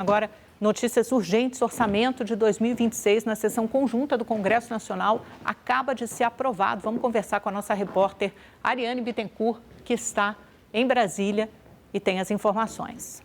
Agora, notícias urgentes, orçamento de 2026 na sessão conjunta do Congresso Nacional acaba de ser aprovado. Vamos conversar com a nossa repórter Ariane Bittencourt, que está em Brasília e tem as informações.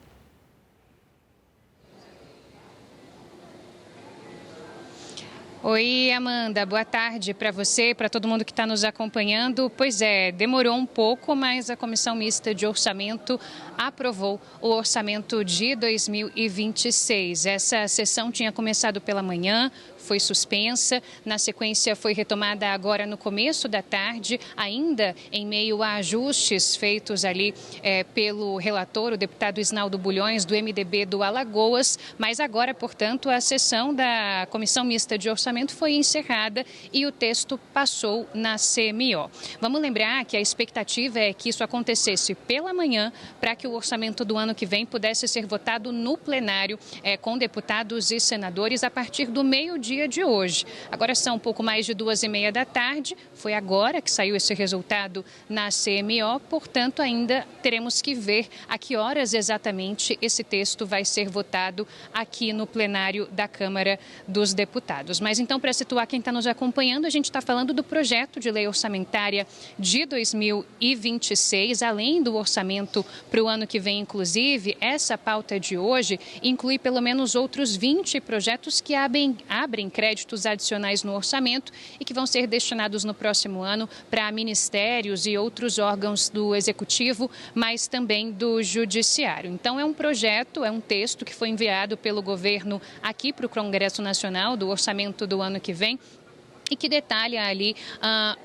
Oi, Amanda, boa tarde para você e para todo mundo que está nos acompanhando. Pois é, demorou um pouco, mas a Comissão Mista de Orçamento aprovou o orçamento de 2026. Essa sessão tinha começado pela manhã, foi suspensa, na sequência foi retomada agora no começo da tarde, ainda em meio a ajustes feitos ali pelo relator, o deputado Isnaldo Bulhões, do MDB do Alagoas, mas agora, portanto, a sessão da Comissão Mista de Orçamento foi encerrada e o texto passou na CMO. Vamos lembrar que a expectativa é que isso acontecesse pela manhã para que o orçamento do ano que vem pudesse ser votado no plenário com deputados e senadores a partir do meio-dia de hoje. Agora são um pouco mais de 2h30 da tarde, foi agora que saiu esse resultado na CMO, portanto ainda teremos que ver a que horas exatamente esse texto vai ser votado aqui no plenário da Câmara dos Deputados. Mas então, para situar quem está nos acompanhando, a gente está falando do projeto de lei orçamentária de 2026, além do orçamento para o ano que vem, inclusive, essa pauta de hoje inclui pelo menos outros 20 projetos que abrem créditos adicionais no orçamento e que vão ser destinados no próximo ano para ministérios e outros órgãos do Executivo, mas também do Judiciário. Então, é um projeto, é um texto que foi enviado pelo governo aqui para o Congresso Nacional do orçamento do ano que vem, e que detalha ali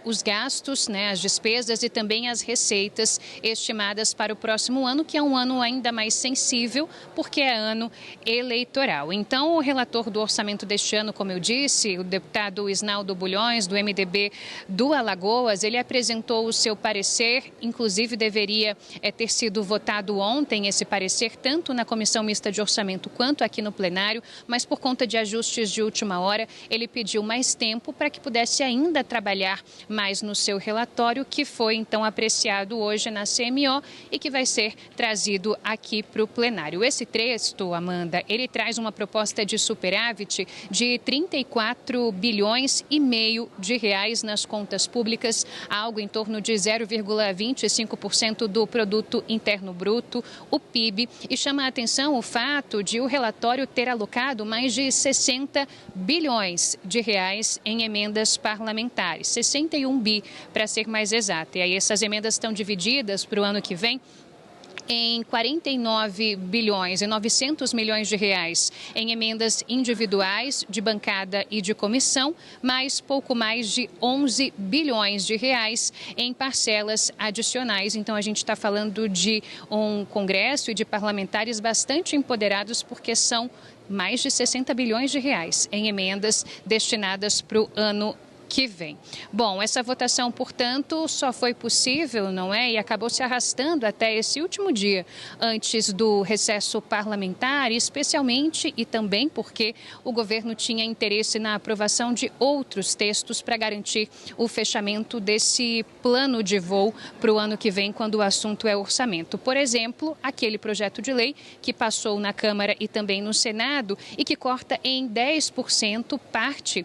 os gastos, as despesas e também as receitas estimadas para o próximo ano, que é um ano ainda mais sensível, porque é ano eleitoral. Então, o relator do orçamento deste ano, como eu disse, o deputado Isnaldo Bulhões, do MDB do Alagoas, ele apresentou o seu parecer, inclusive deveria ter sido votado ontem esse parecer, tanto na Comissão Mista de Orçamento quanto aqui no plenário, mas por conta de ajustes de última hora, ele pediu mais tempo para que pudesse ainda trabalhar mais no seu relatório, que foi então apreciado hoje na CMO e que vai ser trazido aqui para o plenário. Esse texto, Amanda, ele traz uma proposta de superávit de 34 bilhões e meio de reais nas contas públicas, algo em torno de 0,25% do produto interno bruto, o PIB, e chama a atenção o fato de o relatório ter alocado mais de 60 bilhões de reais em emendas parlamentares, 61 bi para ser mais exato. E aí essas emendas estão divididas para o ano que vem em 49 bilhões e 900 milhões de reais em emendas individuais, de bancada e de comissão, mais pouco mais de 11 bilhões de reais em parcelas adicionais. Então, a gente está falando de um Congresso e de parlamentares bastante empoderados, porque são mais de 60 bilhões de reais em emendas destinadas para o ano que vem. Bom, essa votação, portanto, só foi possível, não é? E acabou se arrastando até esse último dia antes do recesso parlamentar, especialmente e também porque o governo tinha interesse na aprovação de outros textos para garantir o fechamento desse plano de voo para o ano que vem, quando o assunto é orçamento. Por exemplo, aquele projeto de lei que passou na Câmara e também no Senado e que corta em 10% parte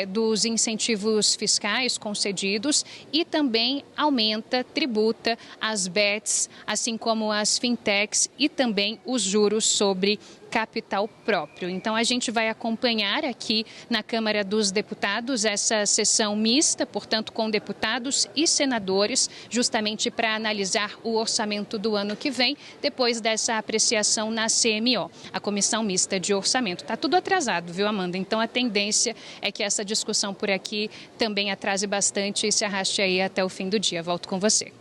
dos incentivos fiscais concedidos e também aumenta, tributa as bets, assim como as fintechs e também os juros sobre capital próprio. Então, a gente vai acompanhar aqui na Câmara dos Deputados essa sessão mista, portanto, com deputados e senadores, justamente para analisar o orçamento do ano que vem, depois dessa apreciação na CMO, a Comissão Mista de Orçamento. Está tudo atrasado, viu, Amanda? Então, a tendência é que essa discussão por aqui também atrase bastante e se arraste aí até o fim do dia. Volto com você.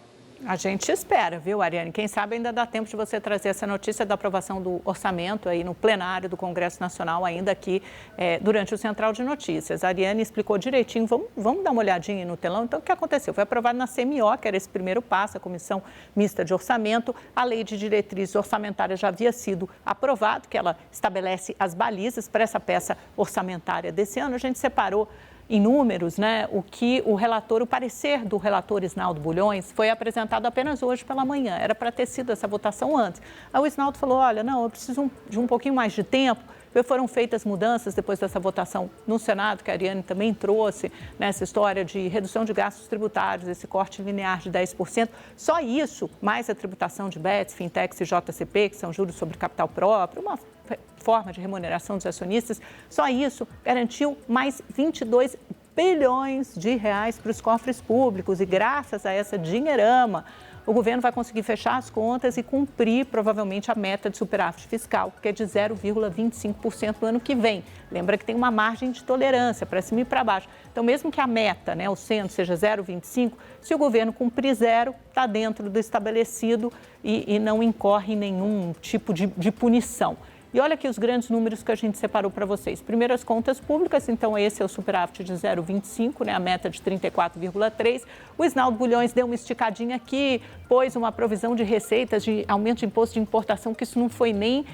A gente espera, viu, Ariane? Quem sabe ainda dá tempo de você trazer essa notícia da aprovação do orçamento aí no plenário do Congresso Nacional, ainda aqui durante o Central de Notícias. A Ariane explicou direitinho, vamos dar uma olhadinha no telão. Então, o que aconteceu? Foi aprovado na CMO, que era esse primeiro passo, a Comissão Mista de Orçamento. A Lei de Diretrizes Orçamentárias já havia sido aprovada, que ela estabelece as balizas para essa peça orçamentária desse ano. A gente separou em números, né, o parecer do relator Isnaldo Bulhões foi apresentado apenas hoje pela manhã. Era para ter sido essa votação antes. Aí o Isnaldo falou, olha, não, eu preciso de um pouquinho mais de tempo. Foram feitas mudanças depois dessa votação no Senado, que a Ariane também trouxe, nessa história de redução de gastos tributários, esse corte linear de 10%. Só isso, mais a tributação de BETS, Fintechs e JCP, que são juros sobre capital próprio, uma forma de remuneração dos acionistas, só isso garantiu mais 22 bilhões de reais para os cofres públicos. E graças a essa dinheirama, o governo vai conseguir fechar as contas e cumprir, provavelmente, a meta de superávit fiscal, que é de 0,25% no ano que vem. Lembra que tem uma margem de tolerância para cima e para baixo. Então, mesmo que a meta, né, o centro, seja 0,25%, se o governo cumprir zero, está dentro do estabelecido e não incorre em nenhum tipo de punição. E olha aqui os grandes números que a gente separou para vocês. Primeiro, as contas públicas, então esse é o superávit de 0,25, né, a meta de 34,3. O Isnaldo Bulhões deu uma esticadinha aqui, pôs uma provisão de receitas de aumento de imposto de importação, que isso não foi nem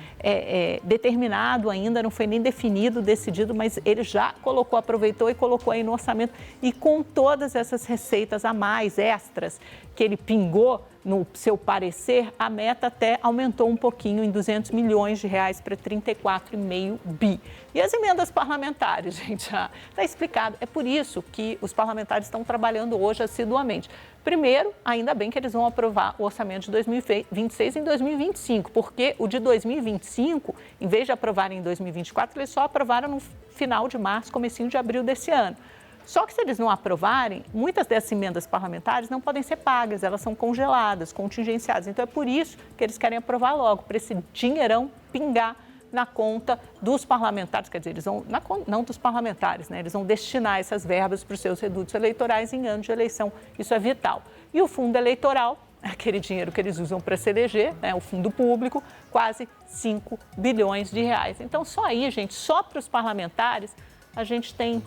determinado ainda, não foi nem definido, decidido, mas ele já colocou, aproveitou e colocou aí no orçamento. E com todas essas receitas a mais, extras, que ele pingou no seu parecer, a meta até aumentou um pouquinho em 200 milhões de reais para 34,5 bi. E as emendas parlamentares, gente, já está explicado. É por isso que os parlamentares estão trabalhando hoje assiduamente. Primeiro, ainda bem que eles vão aprovar o orçamento de 2026 em 2025, porque o de 2025, em vez de aprovarem em 2024, eles só aprovaram no final de março, comecinho de abril desse ano. Só que se eles não aprovarem, muitas dessas emendas parlamentares não podem ser pagas, elas são congeladas, contingenciadas. Então é por isso que eles querem aprovar logo, para esse dinheirão pingar na conta dos parlamentares, quer dizer, eles vão, não dos parlamentares, né? Eles vão destinar essas verbas para os seus redutos eleitorais em anos de eleição. Isso é vital. E o fundo eleitoral, aquele dinheiro que eles usam para se eleger, né? O fundo público, quase 5 bilhões de reais. Então só aí, gente, só para os parlamentares, a gente tem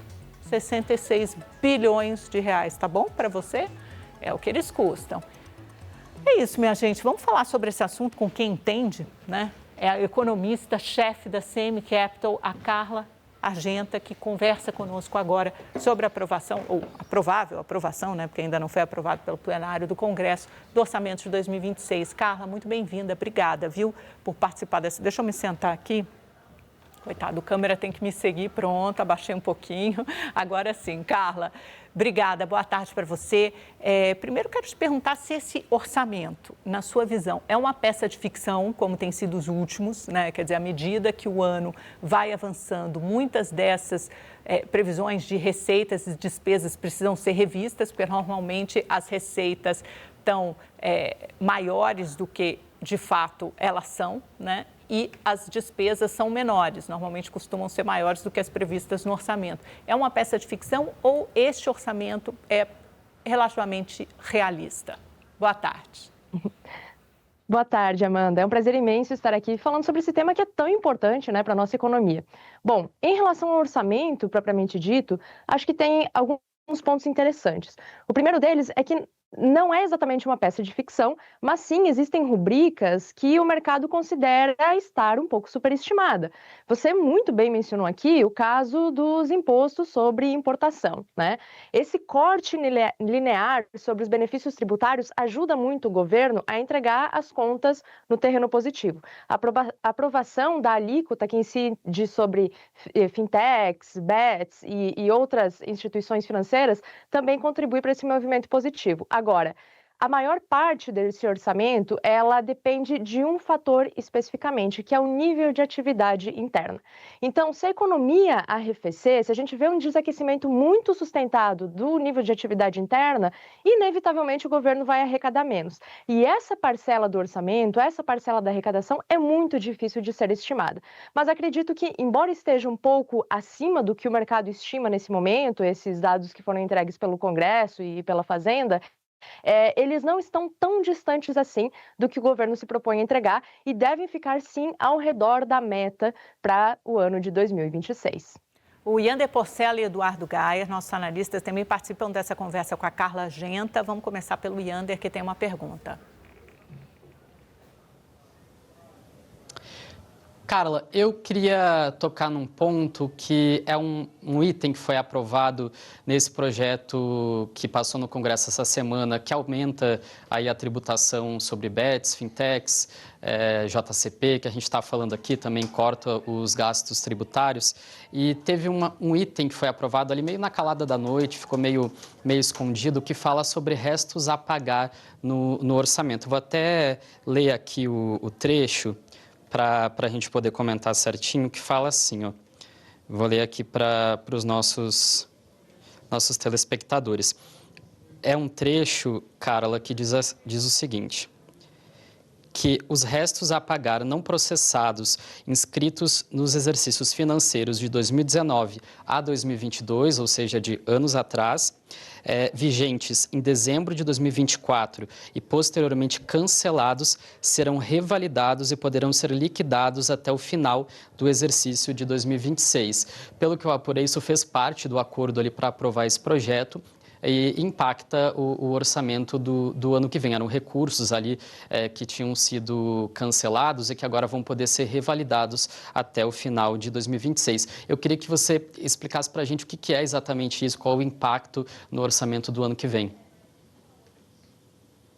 66 bilhões de reais, tá bom para você? É o que eles custam. É isso, minha gente. Vamos falar sobre esse assunto com quem entende, né? É a economista-chefe da CM Capital, a Carla Argenta, que conversa conosco agora sobre a aprovação, ou a provável aprovação, né? Porque ainda não foi aprovado pelo plenário do Congresso, do orçamento de 2026. Carla, muito bem-vinda. Obrigada, viu, por participar dessa. Deixa eu me sentar aqui. Coitado, o câmera tem que me seguir, pronto, abaixei um pouquinho. Agora sim, Carla, obrigada, boa tarde para você. Primeiro, quero te perguntar se esse orçamento, na sua visão, é uma peça de ficção, como tem sido os últimos, né? Quer dizer, à medida que o ano vai avançando, muitas dessas previsões de receitas e despesas precisam ser revistas, porque normalmente as receitas estão maiores do que, de fato, elas são, né? E as despesas são menores, normalmente costumam ser maiores do que as previstas no orçamento. É uma peça de ficção ou este orçamento é relativamente realista? Boa tarde. Boa tarde, Amanda. É um prazer imenso estar aqui falando sobre esse tema que é tão importante, né, para a nossa economia. Bom, em relação ao orçamento, propriamente dito, acho que tem alguns pontos interessantes. O primeiro deles é que não é exatamente uma peça de ficção, mas sim existem rubricas que o mercado considera estar um pouco superestimada. Você muito bem mencionou aqui o caso dos impostos sobre importação, né? Esse corte linear sobre os benefícios tributários ajuda muito o governo a entregar as contas no terreno positivo. A aprovação da alíquota que incide sobre fintechs, BETS e outras instituições financeiras também contribui para esse movimento positivo. Agora, a maior parte desse orçamento, ela depende de um fator especificamente, que é o nível de atividade interna. Então, se a economia arrefecer, se a gente vê um desaquecimento muito sustentado do nível de atividade interna, inevitavelmente o governo vai arrecadar menos. E essa parcela do orçamento, essa parcela da arrecadação é muito difícil de ser estimada. Mas acredito que, embora esteja um pouco acima do que o mercado estima nesse momento, esses dados que foram entregues pelo Congresso e pela Fazenda, eles não estão tão distantes assim do que o governo se propõe a entregar e devem ficar, sim, ao redor da meta para o ano de 2026. O Yander Porcela e Eduardo Gaia, nossos analistas, também participam dessa conversa com a Carla Argenta. Vamos começar pelo Yander, que tem uma pergunta. Carla, eu queria tocar num ponto que é um item que foi aprovado nesse projeto que passou no Congresso essa semana, que aumenta aí a tributação sobre bets, fintechs, JCP, que a gente está falando aqui, também corta os gastos tributários. E teve um item que foi aprovado ali meio na calada da noite, ficou meio escondido, que fala sobre restos a pagar no orçamento. Vou até ler aqui o trecho para a gente poder comentar certinho, que fala assim, ó. Vou ler aqui para os nossos telespectadores. É um trecho, Carla, que diz o seguinte: que os restos a pagar não processados inscritos nos exercícios financeiros de 2019 a 2022, ou seja, de anos atrás, vigentes em dezembro de 2024 e posteriormente cancelados, serão revalidados e poderão ser liquidados até o final do exercício de 2026. Pelo que eu apurei, isso fez parte do acordo ali para aprovar esse projeto e impacta o orçamento do ano que vem. Eram recursos ali que tinham sido cancelados e que agora vão poder ser revalidados até o final de 2026. Eu queria que você explicasse para a gente o que é exatamente isso, qual o impacto no orçamento do ano que vem.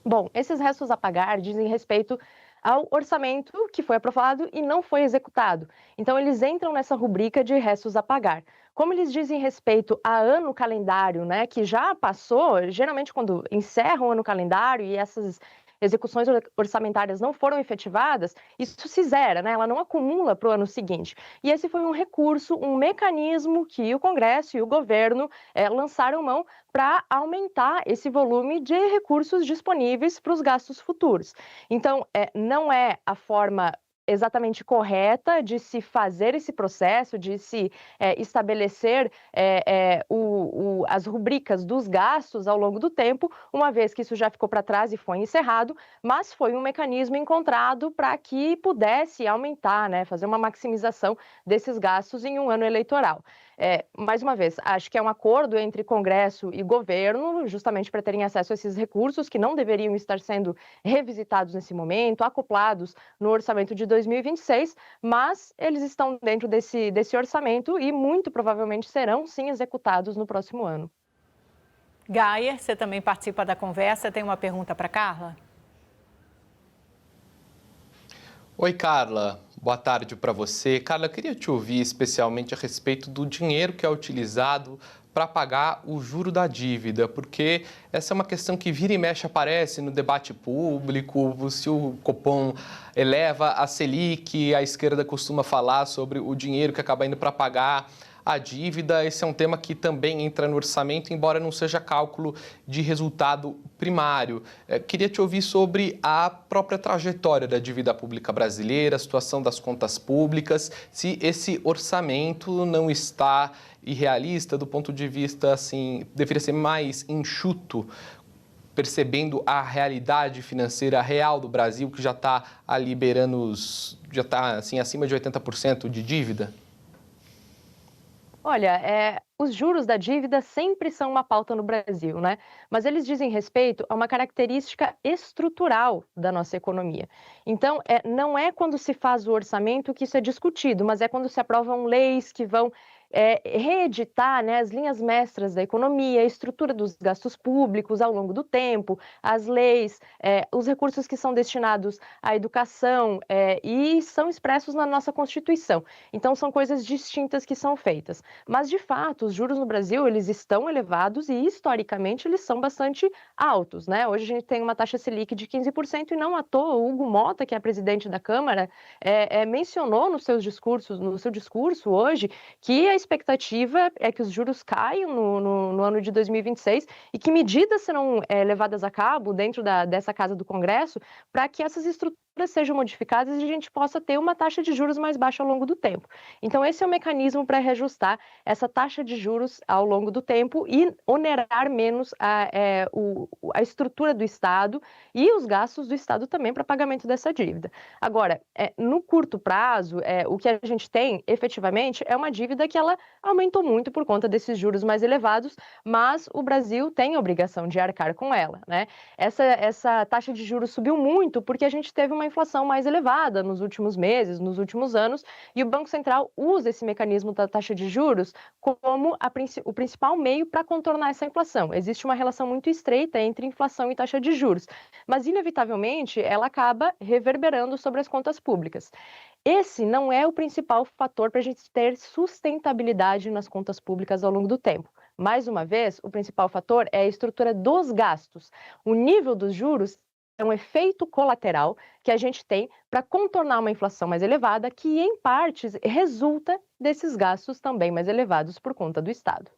Bom, esses restos a pagar dizem respeito ao orçamento que foi aprovado e não foi executado. Então, eles entram nessa rubrica de restos a pagar. Como eles dizem respeito a ano calendário, né, que já passou, geralmente quando encerram o ano calendário e essas execuções orçamentárias não foram efetivadas, isso se zera, né? Ela não acumula para o ano seguinte. E esse foi um recurso, um mecanismo que o Congresso e o governo lançaram mão para aumentar esse volume de recursos disponíveis para os gastos futuros. Então, não é a forma exatamente correta de se fazer esse processo, de se estabelecer as rubricas dos gastos ao longo do tempo, uma vez que isso já ficou para trás e foi encerrado, mas foi um mecanismo encontrado para que pudesse aumentar, né, fazer uma maximização desses gastos em um ano eleitoral. Mais uma vez, acho que é um acordo entre Congresso e governo, justamente para terem acesso a esses recursos que não deveriam estar sendo revisitados nesse momento, acoplados no orçamento de 2026, mas eles estão dentro desse orçamento e muito provavelmente serão, sim, executados no próximo ano. Gaia, você também participa da conversa, tem uma pergunta para Carla? Oi, Carla. Boa tarde para você. Carla, eu queria te ouvir especialmente a respeito do dinheiro que é utilizado para pagar o juro da dívida, porque essa é uma questão que vira e mexe aparece no debate público, se o Copom eleva a Selic, a esquerda costuma falar sobre o dinheiro que acaba indo para pagar a dívida. Esse é um tema que também entra no orçamento, embora não seja cálculo de resultado primário. Queria te ouvir sobre a própria trajetória da dívida pública brasileira, a situação das contas públicas, se esse orçamento não está irrealista do ponto de vista, assim, deveria ser mais enxuto, percebendo a realidade financeira real do Brasil, que já está ali beirando, já está assim, acima de 80% de dívida? Olha, os juros da dívida sempre são uma pauta no Brasil, né? Mas eles dizem respeito a uma característica estrutural da nossa economia. Então, não é quando se faz o orçamento que isso é discutido, mas é quando se aprovam leis que vão reeditar, né, as linhas mestras da economia, a estrutura dos gastos públicos ao longo do tempo, as leis, os recursos que são destinados à educação e são expressos na nossa Constituição. Então, são coisas distintas que são feitas. Mas, de fato, os juros no Brasil, eles estão elevados e, historicamente, eles são bastante altos, né? Hoje a gente tem uma taxa Selic de 15% e não à toa o Hugo Motta, que é presidente da Câmara, mencionou no seu discurso hoje que a expectativa é que os juros caiam no ano de 2026 e que medidas serão levadas a cabo dentro dessa Casa do Congresso para que essas estruturas sejam modificadas e a gente possa ter uma taxa de juros mais baixa ao longo do tempo. Então, esse é o mecanismo para reajustar essa taxa de juros ao longo do tempo e onerar menos a estrutura do Estado e os gastos do Estado também para pagamento dessa dívida. Agora, no curto prazo, o que a gente tem, efetivamente, é uma dívida que ela aumentou muito por conta desses juros mais elevados, mas o Brasil tem a obrigação de arcar com ela, né? Essa taxa de juros subiu muito porque a gente teve uma uma inflação mais elevada nos últimos meses, nos últimos anos, e o Banco Central usa esse mecanismo da taxa de juros como o principal meio para contornar essa inflação. Existe uma relação muito estreita entre inflação e taxa de juros, mas inevitavelmente ela acaba reverberando sobre as contas públicas. Esse não é o principal fator para a gente ter sustentabilidade nas contas públicas ao longo do tempo. Mais uma vez, o principal fator é a estrutura dos gastos. O nível dos juros é um efeito colateral que a gente tem para contornar uma inflação mais elevada, que em partes resulta desses gastos também mais elevados por conta do Estado.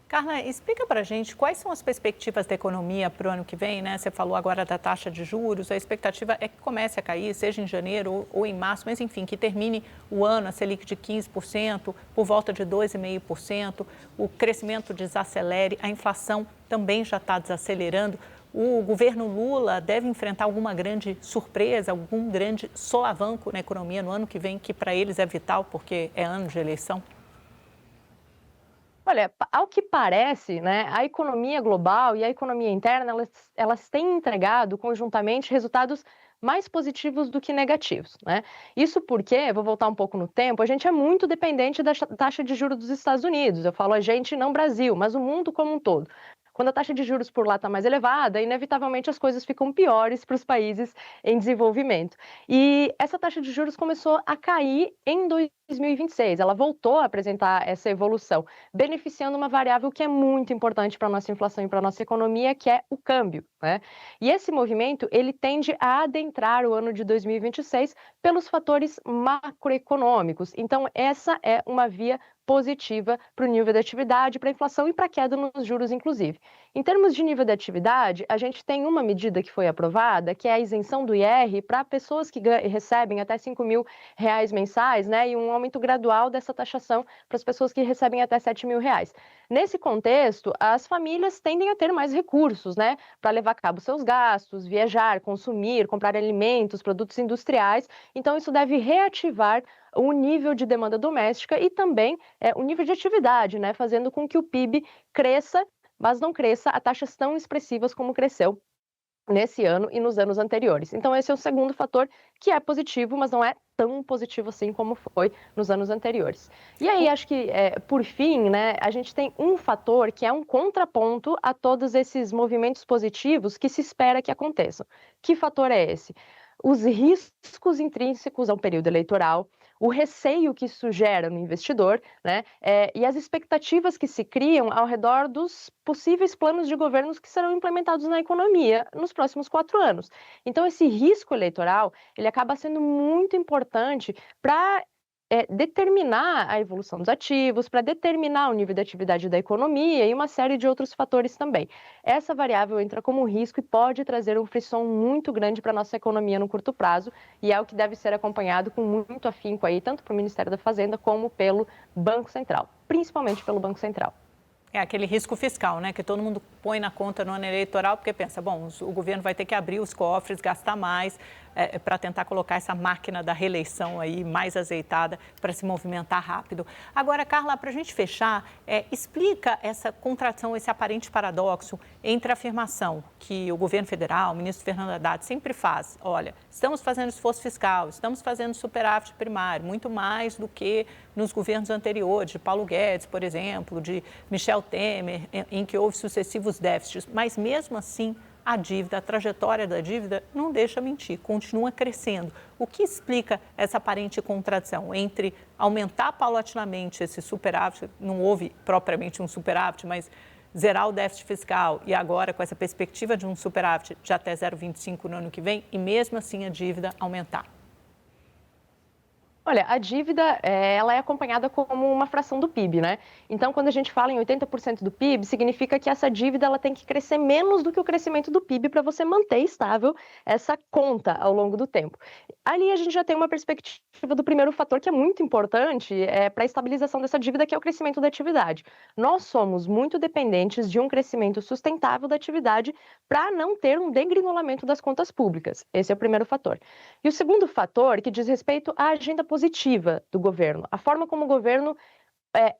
Carla, explica para a gente quais são as perspectivas da economia para o ano que vem, né? Você falou agora da taxa de juros, a expectativa é que comece a cair, seja em janeiro ou em março, mas enfim, que termine o ano a Selic de 15%, por volta de 2,5%, o crescimento desacelere, a inflação também já está desacelerando. O governo Lula deve enfrentar alguma grande surpresa, algum grande solavanco na economia no ano que vem, que para eles é vital, porque é ano de eleição? Olha, ao que parece, né, a economia global e a economia interna, elas têm entregado conjuntamente resultados mais positivos do que negativos, né? Isso porque, vou voltar um pouco no tempo, a gente é muito dependente da taxa de juros dos Estados Unidos. Eu falo a gente, não Brasil, mas o mundo como um todo. Quando a taxa de juros por lá está mais elevada, inevitavelmente as coisas ficam piores para os países em desenvolvimento. E essa taxa de juros começou a cair em 2026. Ela voltou a apresentar essa evolução, beneficiando uma variável que é muito importante para a nossa inflação e para a nossa economia, que é o câmbio, né? E esse movimento, ele tende a adentrar o ano de 2026 pelos fatores macroeconômicos. Então, essa é uma via positiva para o nível de atividade, para a inflação e para a queda nos juros, inclusive. Em termos de nível de atividade, a gente tem uma medida que foi aprovada, que é a isenção do IR para pessoas que recebem até R$ 5.000 mensais, né, e um aumento gradual dessa taxação para as pessoas que recebem até R$ 7.000. Nesse contexto, as famílias tendem a ter mais recursos, né, para levar a cabo seus gastos, viajar, consumir, comprar alimentos, produtos industriais. Então, isso deve reativar o nível de demanda doméstica e também o nível de atividade, né, fazendo com que o PIB cresça, mas não cresça a taxas tão expressivas como cresceu nesse ano e nos anos anteriores. Então, esse é o segundo fator que é positivo, mas não é tão positivo assim como foi nos anos anteriores. E aí, acho que, por fim, né, a gente tem um fator que é um contraponto a todos esses movimentos positivos que se espera que aconteçam. Que fator é esse? Os riscos intrínsecos ao período eleitoral, o receio que isso gera no investidor, né, e as expectativas que se criam ao redor dos possíveis planos de governos que serão implementados na economia nos próximos 4 anos. Então, esse risco eleitoral, ele acaba sendo muito importante para determinar a evolução dos ativos, para determinar o nível de atividade da economia e uma série de outros fatores também. Essa variável entra como risco e pode trazer um frisson muito grande para a nossa economia no curto prazo, e é o que deve ser acompanhado com muito afinco aí, tanto pelo Ministério da Fazenda como pelo Banco Central, principalmente pelo Banco Central. É aquele risco fiscal, né, que todo mundo põe na conta no ano eleitoral, porque pensa, bom, o governo vai ter que abrir os cofres, gastar mais para tentar colocar essa máquina da reeleição aí mais azeitada para se movimentar rápido. Agora, Carla, para a gente fechar, explica essa contradição, esse aparente paradoxo entre a afirmação que o governo federal, o ministro Fernando Haddad sempre faz, olha, estamos fazendo esforço fiscal, estamos fazendo superávit primário, muito mais do que nos governos anteriores, de Paulo Guedes, por exemplo, de Michel Temer, em que houve sucessivos déficits, mas mesmo assim a dívida, a trajetória da dívida não deixa mentir, continua crescendo. O que explica essa aparente contradição entre aumentar paulatinamente esse superávit, não houve propriamente um superávit, mas zerar o déficit fiscal e agora com essa perspectiva de um superávit de até 0,25 no ano que vem e mesmo assim a dívida aumentar? Olha, a dívida, ela é acompanhada como uma fração do PIB, né? Então, quando a gente fala em 80% do PIB, significa que essa dívida ela tem que crescer menos do que o crescimento do PIB para você manter estável essa conta ao longo do tempo. Ali a gente já tem uma perspectiva do primeiro fator que é muito importante para a estabilização dessa dívida, que é o crescimento da atividade. Nós somos muito dependentes de um crescimento sustentável da atividade para não ter um degringolamento das contas públicas. Esse é o primeiro fator. E o segundo fator, que diz respeito à agenda positiva do governo, a forma como o governo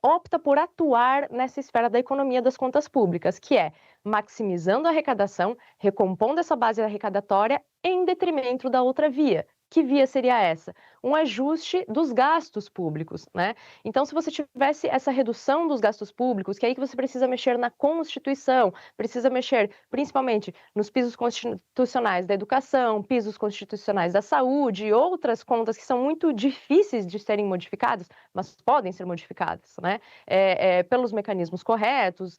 opta por atuar nessa esfera da economia das contas públicas, que é maximizando a arrecadação, recompondo essa base arrecadatória em detrimento da outra via, Que via seria essa? Um ajuste dos gastos públicos, né? Então, se você tivesse essa redução dos gastos públicos, que é aí que você precisa mexer na Constituição, precisa mexer principalmente nos pisos constitucionais da educação, pisos constitucionais da saúde e outras contas que são muito difíceis de serem modificadas, mas podem ser modificadas, né? Pelos mecanismos corretos,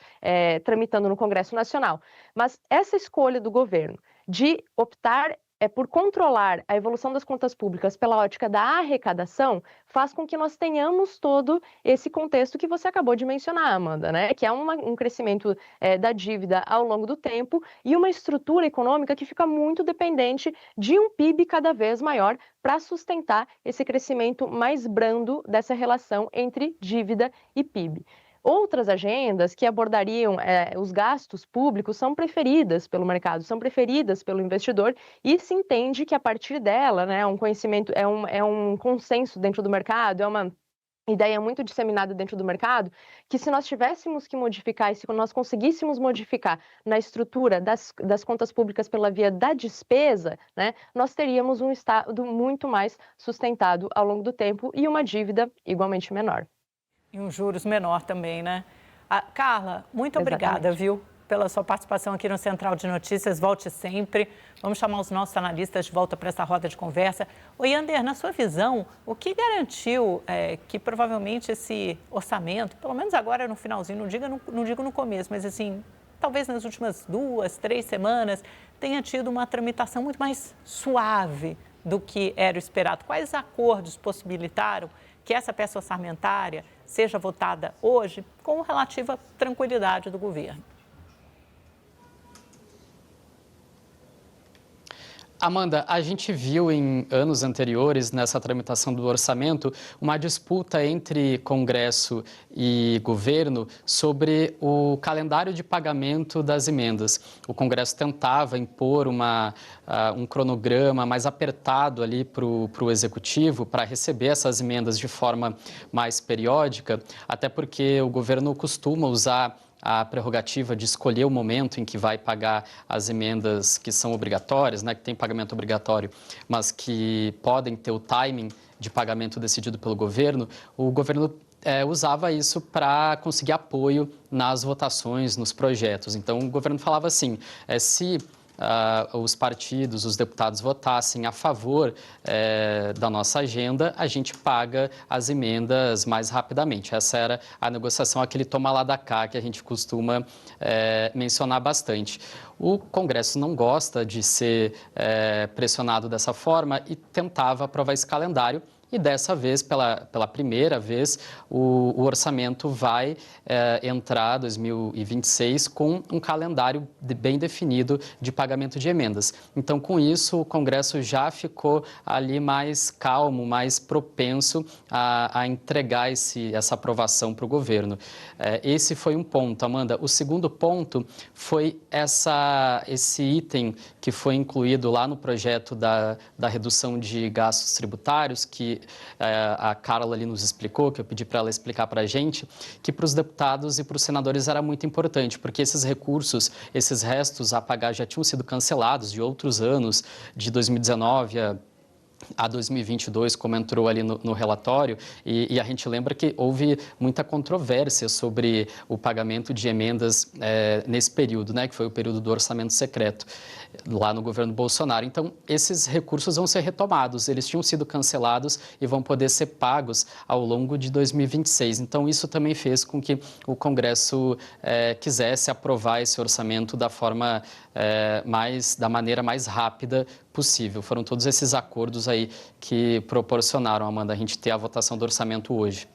tramitando no Congresso Nacional. Mas essa escolha do governo de optar por controlar a evolução das contas públicas pela ótica da arrecadação, faz com que nós tenhamos todo esse contexto que você acabou de mencionar, Amanda, né? Que é um crescimento da dívida ao longo do tempo e uma estrutura econômica que fica muito dependente de um PIB cada vez maior para sustentar esse crescimento mais brando dessa relação entre dívida e PIB. Outras agendas que abordariam os gastos públicos são preferidas pelo mercado, são preferidas pelo investidor e se entende que a partir dela, né, um conhecimento, é um consenso dentro do mercado, é uma ideia muito disseminada dentro do mercado, que se nós tivéssemos que modificar e se nós conseguíssemos modificar na estrutura das contas públicas pela via da despesa, né, nós teríamos um Estado muito mais sustentado ao longo do tempo e uma dívida igualmente menor. E um juros menor também, né? Carla, muito obrigada, viu, pela sua participação aqui no Central de Notícias. Volte sempre. Vamos chamar os nossos analistas de volta para essa roda de conversa. Oi, Yander, na sua visão, o que garantiu que provavelmente esse orçamento, pelo menos agora no finalzinho, não digo no começo, mas assim, talvez nas últimas 2, 3 semanas, tenha tido uma tramitação muito mais suave do que era esperado? Quais acordos possibilitaram que essa peça orçamentária seja votada hoje com relativa tranquilidade do governo? Amanda, a gente viu em anos anteriores, nessa tramitação do orçamento, uma disputa entre Congresso e governo sobre o calendário de pagamento das emendas. O Congresso tentava impor um cronograma mais apertado ali para o Executivo, para receber essas emendas de forma mais periódica, até porque o governo costuma usar a prerrogativa de escolher o momento em que vai pagar as emendas que são obrigatórias, né, que tem pagamento obrigatório, mas que podem ter o timing de pagamento decidido pelo governo. O governo usava isso para conseguir apoio nas votações, nos projetos. Então, o governo falava assim, se os partidos, os deputados votassem a favor da nossa agenda, a gente paga as emendas mais rapidamente. Essa era a negociação, aquele toma lá da cá que a gente costuma mencionar bastante. O Congresso não gosta de ser pressionado dessa forma e tentava aprovar esse calendário. E dessa vez, pela primeira vez, o orçamento vai entrar 2026 com um calendário bem definido de pagamento de emendas. Então, com isso, o Congresso já ficou ali mais calmo, mais propenso a entregar essa aprovação para o governo. Esse foi um ponto, Amanda. O segundo ponto foi esse item que foi incluído lá no projeto da redução de gastos tributários, que a Carla ali nos explicou, que eu pedi para ela explicar para a gente, que para os deputados e para os senadores era muito importante, porque esses recursos, esses restos a pagar já tinham sido cancelados de outros anos, de 2019 a 2022, como entrou ali no relatório, e a gente lembra que houve muita controvérsia sobre o pagamento de emendas nesse período, né, que foi o período do orçamento secreto, lá no governo Bolsonaro. Então, esses recursos vão ser retomados, eles tinham sido cancelados e vão poder ser pagos ao longo de 2026. Então, isso também fez com que o Congresso quisesse aprovar esse orçamento da maneira mais rápida possível. Foram todos esses acordos aí que proporcionaram, Amanda, a gente ter a votação do orçamento hoje.